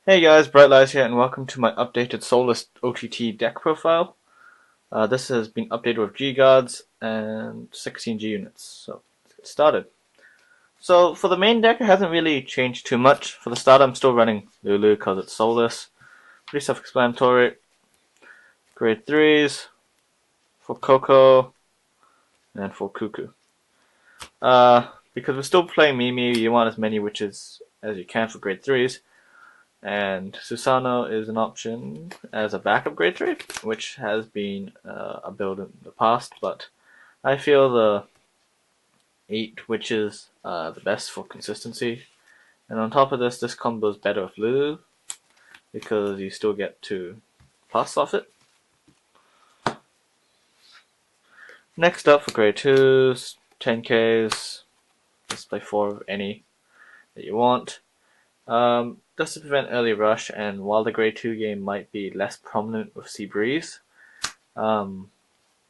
Hey guys, Bright Lies here, and welcome to my updated Souless OTT deck profile. This has been updated with G guards and 16 G units, so let's get started. So for the main deck, it hasn't really changed too much. For the start, I'm still running Lulu because it's Soulless. Pretty self-explanatory. Grade 3s for Coco and for Cuckoo. Because we're still playing Mimi, you want as many witches as you can for grade 3s. And Susano is an option as a backup grade 3, which has been a build in the past, but I feel the 8 witches are the best for consistency. And on top of this, this combo is better with Lulu, because you still get to pass off it. Next up for grade 2s, 10Ks, just play 4 of any that you want. Just to prevent early rush, and while the grade 2 game might be less prominent with Sea Breeze, it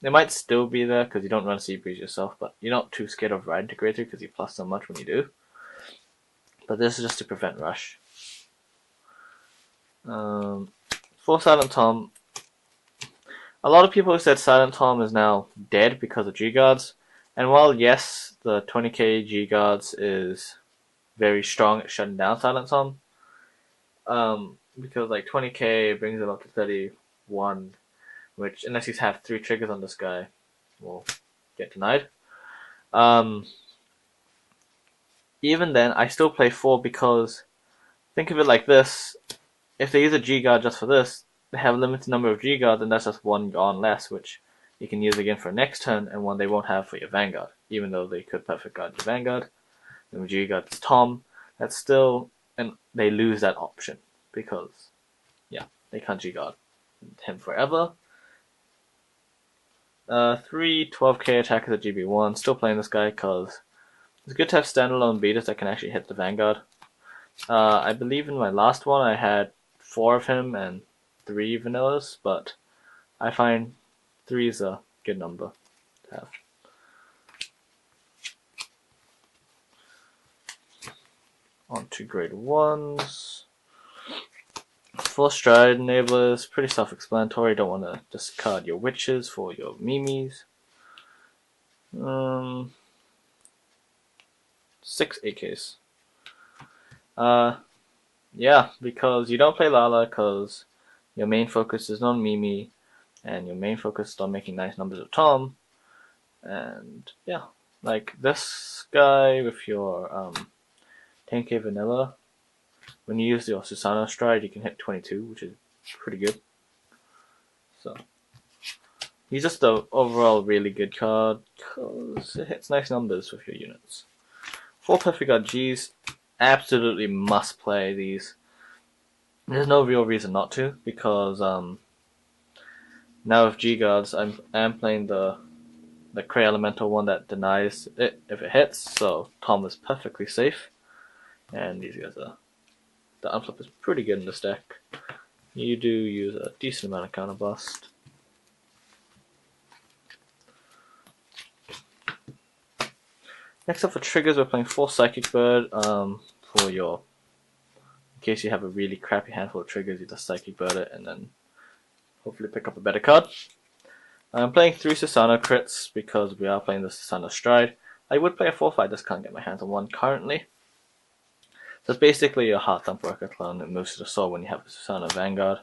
might still be there because you don't run Sea Breeze yourself, but you're not too scared of riding to grade 3 because you plus so much when you do. But this is just to prevent rush. For Silent Tom, a lot of people have said Silent Tom is now dead because of G Guards, and while yes, the 20k G Guards is very strong at shutting down Silent Tom, because like 20k brings it up to 31, which unless you have 3 triggers on this guy, will get denied. Even then, I still play 4 because think of it like this: if they use a G guard just for this, they have a limited number of G guards, and that's just 1 gone less, which you can use again for next turn, and one they won't have for your Vanguard. Even though they could perfect guard your Vanguard, and G guard is Tom, that's still, and they lose that option because, yeah, they can't G guard him forever. 3 12k attackers at GB1, still playing this guy because it's good to have standalone beaters that can actually hit the Vanguard. I believe in my last one I had 4 of him and 3 vanillas, but I find 3 is a good number to have. On to grade 1s. For Stride Enablers, pretty self-explanatory. Don't want to discard your witches for your Mimis. 6 AKs. Yeah, because you don't play Lala because your main focus is on Mimi, and your main focus is on making nice numbers with Tom. And yeah, like this guy with your 10k vanilla, when you use your Susano Stride, you can hit 22, which is pretty good. So he's just an overall really good card because it hits nice numbers with your units. 4 Perfect God Gs, absolutely must play these. There's no real reason not to, because now with G guards, I'm playing the Cray Elemental one that denies it if it hits, so Tom is perfectly safe. And these guys are, the unflip is pretty good in this deck. You do use a decent amount of counterblast. Next up for triggers, we're playing 4 Psychic Bird. For your, in case you have a really crappy handful of triggers, you just Psychic Bird it and then hopefully pick up a better card. I'm playing 3 Susano crits because we are playing the Susano Stride. I would play a 4-5, I just can't get my hands on one currently. So it's basically a Heart Thump Worker clone that moves to the sword when you have a Susano Vanguard.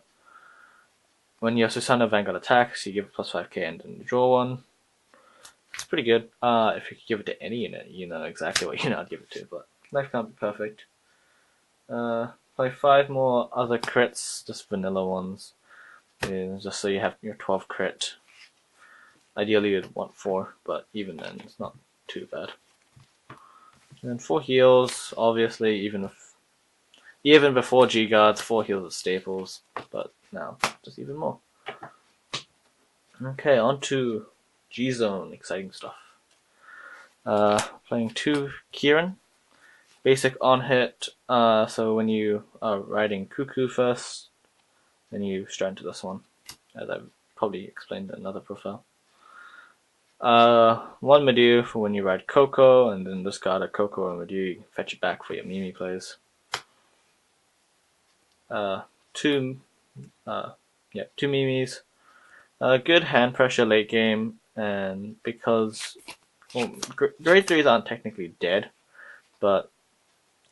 When your Susano Vanguard attacks, you give it plus 5k and then you draw one. It's pretty good. If you could give it to any unit, you know exactly what unit I'd give it to, but life can't be perfect. Play 5 more other crits, just vanilla ones, just so you have your 12 crit. Ideally you'd want 4, but even then it's not too bad. And 4 heals, obviously, even before G guards, 4 heals are staples, but now just even more. Okay, on to G zone, exciting stuff. Playing 2 Kieran. Basic on hit, so when you are riding Cuckoo first, then you straight into this one, as I've probably explained in another profile. 1 Medu for when you ride Coco, and then discard a Coco and Medu, you can fetch it back for your Mimi plays. two two Mimis, good hand pressure late game, and because grade 3s aren't technically dead, but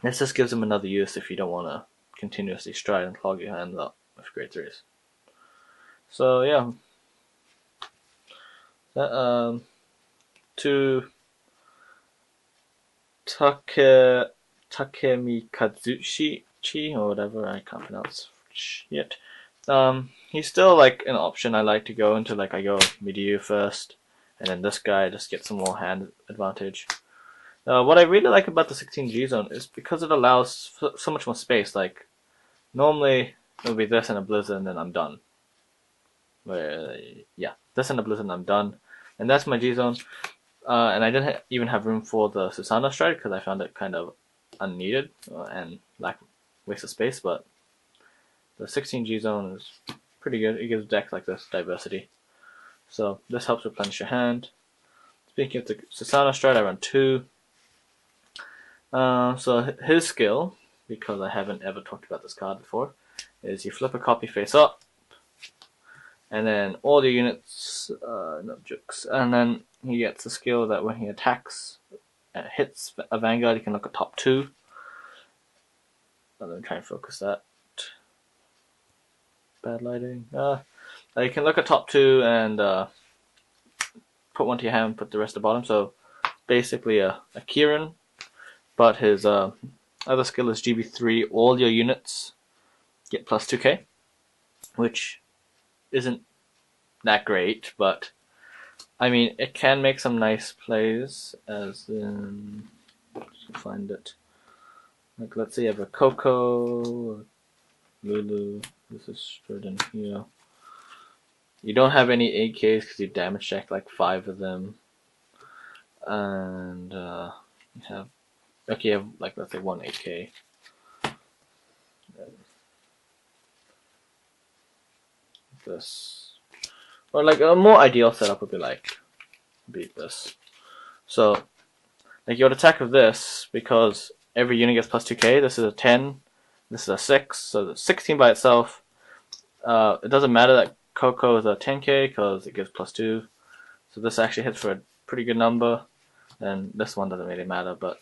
this just gives them another use if you don't want to continuously stride and clog your hands up with grade 3s. So yeah, to Takemikazushi or whatever, I can't pronounce shit. He's still like an option I like to go into. Like I go Midiu first, and then this guy just gets some more hand advantage. What I really like about the 16G zone is because it allows so much more space. Like normally it'll be this and a blizzard, and then I'm done. Yeah, this and a blizzard, and I'm done. And that's my G zone. And I didn't even have room for the Susanoo stride because I found it kind of unneeded and waste of space. But the 16G zone is pretty good. It gives decks like this diversity. So this helps replenish your hand. Speaking of the Susanoo stride, I run 2. So his skill, because I haven't ever talked about this card before, is you flip a copy face up, and then all your units, no jokes, and then he gets a skill that when he attacks, hits a Vanguard, he can look at top 2. Let me try and focus that. Bad lighting. You can look at top 2 and put one to your hand, put the rest at the bottom. So basically a Kieran, but his other skill is GB3. All your units get plus 2k, which isn't that great, but I mean it can make some nice plays. As in, find it. Like let's say you have a Coco, Lulu. This is straight in here. You don't have any AKs because you damage checked like 5 of them, and you have like let's say 1 AK. This, or like a more ideal setup would be like beat this. So like you would attack with this because every unit gets plus 2k. This is a 10. This is a 6. So the 16 by itself. It doesn't matter that Coco is a 10k because it gives plus 2. So this actually hits for a pretty good number. And this one doesn't really matter, but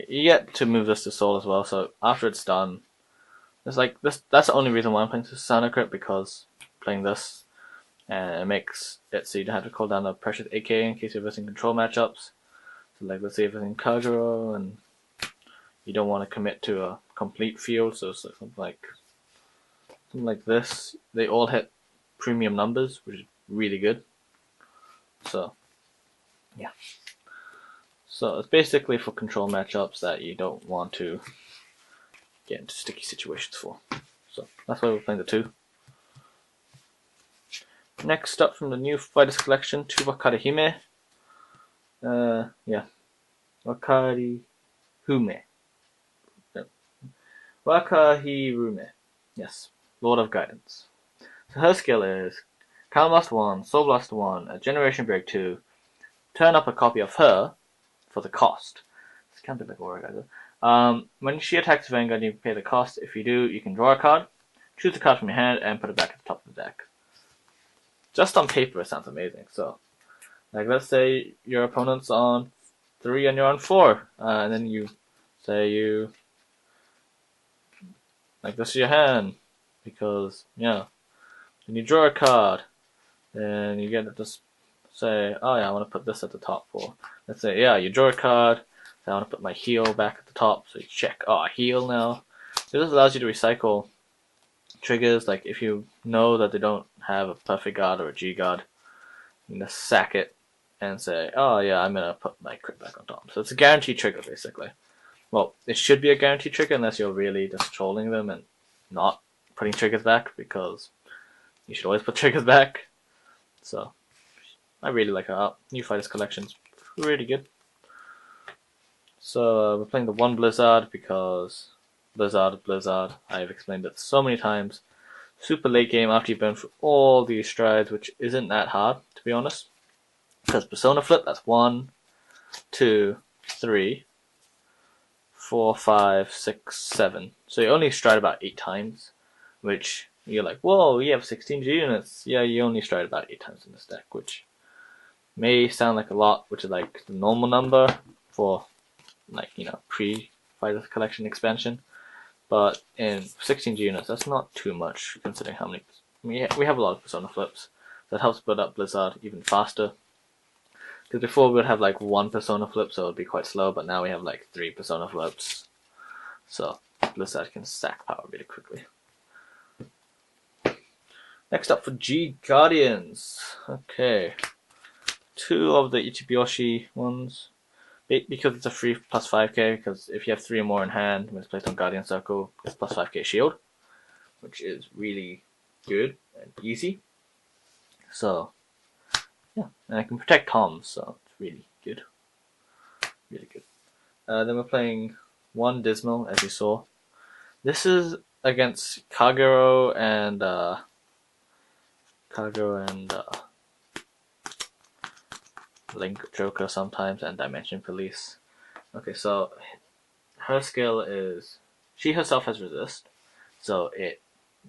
you get to move this to Soul as well. So after it's done, it's like this. That's the only reason why I'm playing Susanoo Crit, because playing this and it makes it so you don't have to call down a precious AK in case you're versing control matchups. So like let's say if it's in Kagero and you don't want to commit to a complete field, so it's something like this. They all hit premium numbers, which is really good. So yeah. So it's basically for control matchups that you don't want to get into sticky situations for. So that's why we're playing the 2. Next up from the new Fighters Collection, 2 Wakarihume. Wakarihume. Wakahirume. Yes, Lord of Guidance. So her skill is Counterblast 1, Soul Blast 1, a Generation Break 2, turn up a copy of her for the cost. It's kind of like Aura Guys. When she attacks Vanguard, you pay the cost. If you do, you can draw a card, choose a card from your hand, and put it back at the top of the deck. Just on paper, it sounds amazing. So, like, let's say your opponent's on 3 and you're on 4, and then you say like this is your hand, because then you draw a card, and you get to just say, oh yeah, I want to put this at the top. Or let's say, you draw a card, so I want to put my heal back at the top, so you check, I heal now. So this allows you to recycle triggers. Like if you know that they don't have a perfect guard or a G guard, you can just sack it and say, oh yeah, I'm gonna put my crit back on top. So it's a guaranteed trigger basically. Well, it should be a guaranteed trigger unless you're really just trolling them and not putting triggers back, because you should always put triggers back. So I really like her. New Fighters Collection's pretty good. So we're playing the 1 Blizzard because Blizzard. I've explained it so many times. Super late game after you've been through all these strides, which isn't that hard to be honest. Because Persona Flip, that's 1, 2, 3, 4, 5, 6, 7. So you only stride about 8 times. which you're like, whoa, you have 16 G units. Yeah, you only stride about 8 times in this deck, which may sound like a lot, which is like the normal number for like, you know, pre-Fighters Collection expansion. But in 16 G units, that's not too much considering how many. We have a lot of Persona flips. That helps build up Blizzard even faster. Because before we'd have like 1 Persona flip, so it would be quite slow, but now we have like 3 Persona flips. So Blizzard can stack power really quickly. Next up for G Guardians. Okay. 2 of the Ichibiyoshi ones. Because it's a free plus 5k, because if you have 3 or more in hand when it's placed on Guardian Circle, it's plus 5k shield, which is really good and easy. So, yeah, and I can protect Tom, so it's really good. Really good. Then we're playing 1 Dismal, as you saw. This is against Kagero and Link Joker sometimes, and Dimension Police. Okay, so her skill is she herself has resist, so it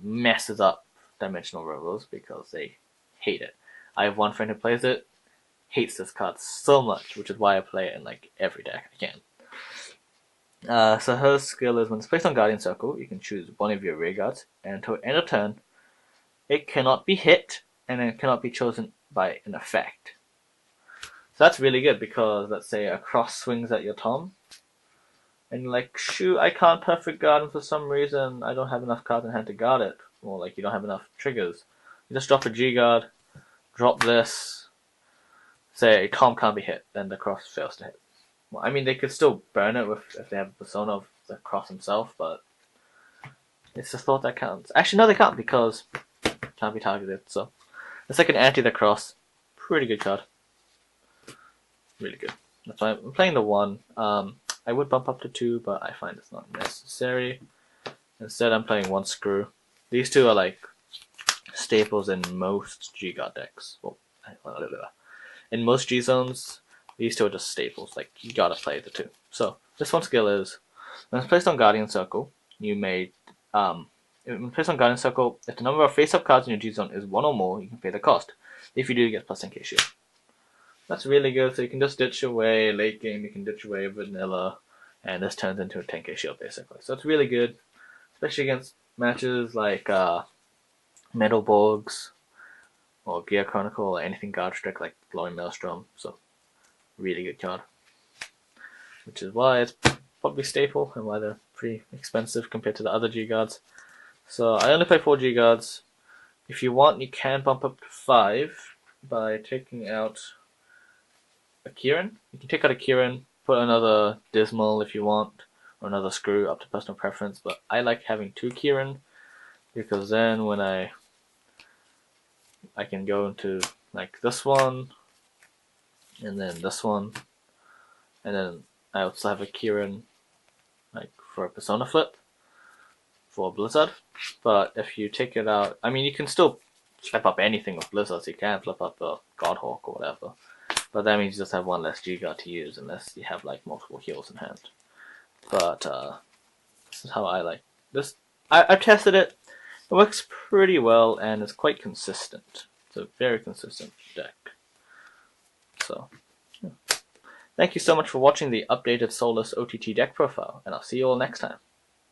messes up dimensional rivals because they hate it. I have one friend who plays it, hates this card so much, which is why I play it in like every deck I can. So her skill is when it's placed on Guardian Circle, you can choose one of your rear guards, and until end of turn, it cannot be hit, and it cannot be chosen by an effect. So that's really good because let's say a cross swings at your Tom, and you're like, shoot, I can't perfect guard him for some reason, I don't have enough cards in hand to guard it, or like you don't have enough triggers. You just drop a G guard, drop this, say Tom can't be hit, then the cross fails to hit. Well, I mean, they could still burn it if they have a persona of the cross himself, but it's the thought that counts. Actually, no, they can't because it can't be targeted. So it's like an anti the cross. Pretty good card. Really good. That's why I'm playing the 1. I would bump up to 2, but I find it's not necessary. Instead, I'm playing 1 Screw. These 2 are like staples in most G God decks. Well, in most G zones, these 2 are just staples. Like you gotta play the 2. So this 1 skill is when it's placed on Guardian Circle, you may when placed on Guardian Circle, if the number of face-up cards in your G zone is 1 or more, you can pay the cost. If you do, you get plus 10k shield. That's really good. So you can just ditch away late game. You can ditch away vanilla, and this turns into a 10k shield basically. So it's really good, especially against matches like Metalborgs or Gear Chronicle or anything guard strict like Glowing Maelstrom. So really good card, which is why it's probably staple and why they're pretty expensive compared to the other G guards. So I only play 4 G guards. If you want, you can bump up to 5 by taking out a Kieran. You can take out a Kieran, put another Dismal if you want, or another Screw, up to personal preference. But I like having 2 Kieran because then when I can go into like this one, and then this one, and then I also have a Kieran like for a Persona flip for Blizzard. But if you take it out, I mean, you can still flip up anything with Blizzard, so you can flip up a Godhawk or whatever. But that means you just have 1 less G-Guard to use unless you have like multiple heals in hand. But this is how I like this. I've tested it. It works pretty well and it's quite consistent. It's a very consistent deck. So, yeah. Thank you so much for watching the updated Souless OTT deck profile, and I'll see you all next time.